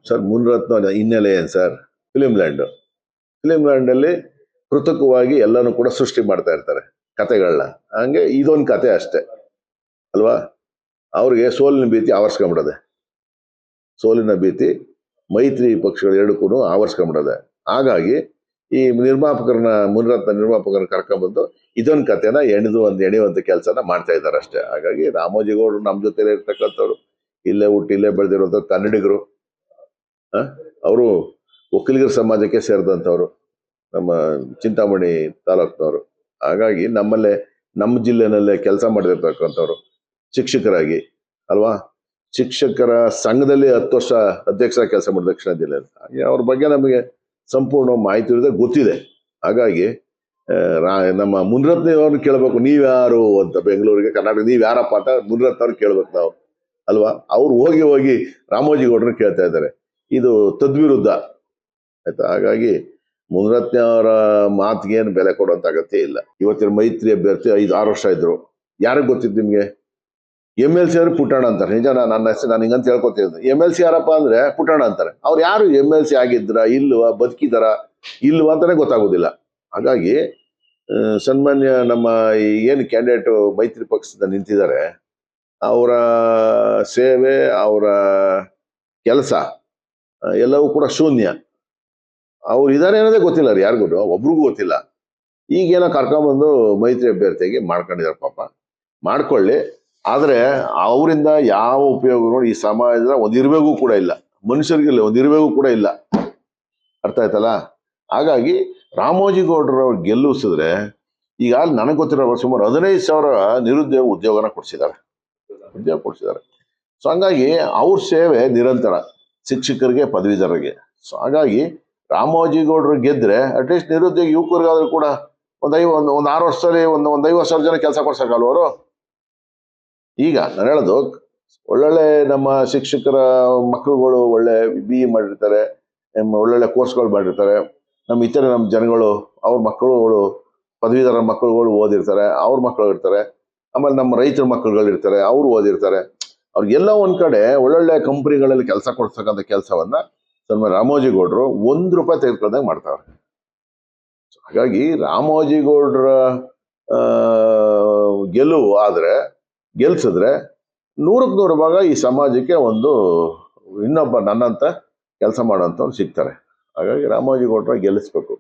Sir Munirathna ಹಿನ್ನೆಲೆ ಏನು sir? Film land. Film ಲ್ಯಾಂಡಲ್ಲಿ ಕೃತಕವಾಗಿ ಎಲ್ಲನೂ ಕೂಡ ಸೃಷ್ಟಿ ಮಾಡ್ತಾ ಇರ್ತಾರೆ ಕತೆಗಳನ್ನ. ಹಂಗೆ ಇದೊಂದು ಕತೆ ಅಷ್ಟೇ ಅಲ್ವಾ? ಅವ್ರಿಗೆ ಸೋಲಿನ ಭೀತಿ ಆವರಿಸ್ಕೊಂಬಿಡೋದೆ. ಸೋಲಿನ ಭೀತಿ ಮೈತ್ರಿ ಪಕ್ಷಗಳು ಎರಡಕ್ಕೂ ಆವರಿಸ್ಕೊಂಬಿಡೋದೆ. ಹಾಗಾಗಿ ಈ ಮುನ್ರತ್ನ ನಿರ್ಮಾಪಕರನ್ನ ಕರ್ಕೊಂಡ್ಬಂದು ಇದೊಂದು ಕತೆನ ಎಣೆಯುವಂಥ ಕೆಲಸನ ಮಾಡ್ತಾ ಇದ್ದಾರೆ ಅಷ್ಟೇ. ಹಾಗಾಗಿ ರಾಮೋಜಿಗೌಡರು ನಮ್ಮ ಜೊತೆ ಇರ್ತಕ್ಕಂಥವ್ರು, ಇಲ್ಲೇ ಹುಟ್ಟಿ ಇಲ್ಲೇ ಬೆಳೆದಿರೋಂಥ ಕನ್ನಡಿಗರು. ಅವರು ಒಕ್ಕಲಿಗರ ಸಮಾಜಕ್ಕೆ ಸೇರಿದಂಥವ್ರು, ನಮ್ಮ ಚಿಂತಾಮಣಿ ತಾಲೂಕಿನವರು. ಹಾಗಾಗಿ ನಮ್ಮ ಜಿಲ್ಲೆನಲ್ಲೇ ಕೆಲಸ ಮಾಡಿರ್ತಕ್ಕಂಥವ್ರು ಶಿಕ್ಷಕರಾಗಿ ಅಲ್ವಾ? ಶಿಕ್ಷಕರ ಸಂಘದಲ್ಲಿ 10 ವರ್ಷ ಅಧ್ಯಕ್ಷರಾಗಿ ಕೆಲಸ ಮಾಡಿದ ದಕ್ಷಿಣ ಜಿಲ್ಲೆಯಲ್ಲಿ. ಹಾಗೆ ಅವ್ರ ಬಗ್ಗೆ ನಮಗೆ ಸಂಪೂರ್ಣ ಮಾಹಿತಿ ಇರೋದೇ ಗೊತ್ತಿದೆ. ಹಾಗಾಗಿ ನಮ್ಮ ಮುನ್ರತ್ನವ್ರನ್ನ ಕೇಳಬೇಕು, ನೀವ್ಯಾರು ಅಂತ. ಬೆಂಗಳೂರಿಗೆ ಕರ್ನಾಟಕ ನೀವ್ ಯಾರಪ್ಪ ಅಂತ ಮುನ್ರತ್ನ ಅವ್ರು ಕೇಳ್ಬೇಕು ನಾವು ಅಲ್ವಾ? ಅವ್ರು ಹೋಗಿ ರಾಮೋಜಿಗೌಡರನ್ನ ಕೇಳ್ತಾ ಇದ್ದಾರೆ. ಇದು ತದ್ವಿರುದ್ಧ ಆಯ್ತಾ? ಹಾಗಾಗಿ ಮುನ್ರತ್ನ ಅವರ ಮಾತಿಗೆ ಏನು ಬೆಲೆ ಕೊಡುವಂತ ಅಗತ್ಯ ಇಲ್ಲ. ಇವತ್ತಿನ ಮೈತ್ರಿ ಅಭ್ಯರ್ಥಿ 5-6 ವರ್ಷ ಇದ್ರು. ಯಾರಿಗೆ ಗೊತ್ತಿತ್ತು ನಿಮ್ಗೆ? MLC ಅವರು ಪುಟ್ಟಣ್ಣ ಅಂತಾರೆ. ನಿಜ, ನನ್ನ ಹೆಸರು ನಾನು ಹಿಂಗಂತ ಹೇಳ್ಕೊತಿದ್ದೆ. MLC ಯಾರಪ್ಪ ಅಂದ್ರೆ ಪುಟ್ಟಣ್ಣ ಅಂತಾರೆ. ಅವ್ರು ಯಾರು MLC ಆಗಿದ್ರ ಇಲ್ವಾ, ಬದುಕಿದಾರ ಇಲ್ವಾ ಅಂತಾನೆ ಗೊತ್ತಾಗೋದಿಲ್ಲ. ಹಾಗಾಗಿ ಸನ್ಮಾನ್ಯ ನಮ್ಮ ಏನು ಕ್ಯಾಂಡಿಡೇಟ್ ಮೈತ್ರಿ ಪಕ್ಷದಿಂದ ನಿಂತಿದ್ದಾರೆ, ಅವರ ಸೇವೆ, ಅವರ ಕೆಲಸ ಎಲ್ಲವೂ ಕೂಡ ಶೂನ್ಯ. ಅವ್ರು ಇದಾರೆ ಅನ್ನೋದೇ ಗೊತ್ತಿಲ್ಲ ರೀ ಯಾರಿಗೂ, ಒಬ್ರಿಗೂ ಗೊತ್ತಿಲ್ಲ. ಈಗೇನೋ ಕರ್ಕೊಂಬಂದು ಮೈತ್ರಿ ಅಭ್ಯರ್ಥಿಯಾಗಿ ಮಾಡ್ಕೊಂಡಿದ್ದಾರೆ. ಪಾಪ ಮಾಡ್ಕೊಳ್ಳಿ, ಆದ್ರೆ ಅವರಿಂದ ಯಾವ ಉಪಯೋಗ ನೋಡಿ ಈ ಸಮಾಜದ ಒಂದಿರ್ಬೇಕು ಕೂಡ ಇಲ್ಲ, ಮನುಷ್ಯರಿಗಿಲ್ಲ ಒಂದಿರ್ಬೇಕು ಕೂಡ ಇಲ್ಲ. ಅರ್ಥ ಆಯ್ತಲ್ಲ? ಹಾಗಾಗಿ ರಾಮೋಜಿಗೌಡರು ಗೆಲ್ಲಿಸಿದ್ರೆ ಈಗ ನನಗೆ ಗೊತ್ತಿರೋ ಸುಮಾರು 15,000 ನಿರುದ್ಯೋಗ ಉದ್ಯೋಗನ ಕೊಡಿಸಿದ್ದಾರೆ. ಸೊ ಹಂಗಾಗಿ ಅವ್ರ ಸೇವೆ ನಿರಂತರ ಶಿಕ್ಷಕರಿಗೆ, ಪದವೀಧರರಿಗೆ. ಸೊ ಹಾಗಾಗಿ ರಾಮೋಜಿಗೌಡರು ಗೆದ್ರೆ ಅಟ್ಲೀಸ್ಟ್ ನಿರುದ್ಯೋಗ ಯುವಕರಿಗಾದ್ರೂ ಕೂಡ ಒಂದು 6 ವರ್ಷದಲ್ಲಿ ಒಂದು 50,000 ಜನ ಕೆಲಸ ಕೊಡ್ಸಕ್ಕಲ್ವರು? ಈಗ ನಾನು ಹೇಳೋದು, ಒಳ್ಳೊಳ್ಳೆ ನಮ್ಮ ಶಿಕ್ಷಕರ ಮಕ್ಕಳುಗಳು ಒಳ್ಳೆ BE ಮಾಡಿರ್ತಾರೆ, ಒಳ್ಳೊಳ್ಳೆ ಕೋರ್ಸ್ಗಳು ಮಾಡಿರ್ತಾರೆ. ನಮ್ಮ ಜನಗಳು ಅವ್ರ ಮಕ್ಕಳುಗಳು, ಪದವೀಧರ ಮಕ್ಕಳುಗಳು ಓದಿರ್ತಾರೆ, ಅವ್ರ ಮಕ್ಕಳು ಇರ್ತಾರೆ. ಆಮೇಲೆ ನಮ್ಮ ರೈತರ ಮಕ್ಕಳುಗಳು ಇರ್ತಾರೆ, ಅವ್ರು ಓದಿರ್ತಾರೆ. ಅವ್ರಿಗೆಲ್ಲ ಒಂದ್ ಕಡೆ ಒಳ್ಳೊಳ್ಳೆ ಕಂಪನಿಗಳಲ್ಲಿ ಕೆಲಸ ಕೊಡ್ತಕ್ಕಂಥ ಕೆಲಸವನ್ನ ರಾಮೋಜಿಗೌಡರು ₹1 ತೆಗೆದುಕೊಂಡಾಗ ಮಾಡ್ತಾರೆ. ಹಾಗಾಗಿ ರಾಮೋಜಿಗೌಡರ ಗೆಲ್ಸಿದ್ರೆ 100ಕ್ಕೆ 100 ಭಾಗ ಈ ಸಮಾಜಕ್ಕೆ ಇನ್ನೊಬ್ಬ ನನ್ನಂತ ಕೆಲಸ ಮಾಡೋಂಥವ್ರು ಸಿಗ್ತಾರೆ. ಹಾಗಾಗಿ ರಾಮೋಜಿಗೌಡರ ಗೆಲ್ಲಿಸ್ಬೇಕು.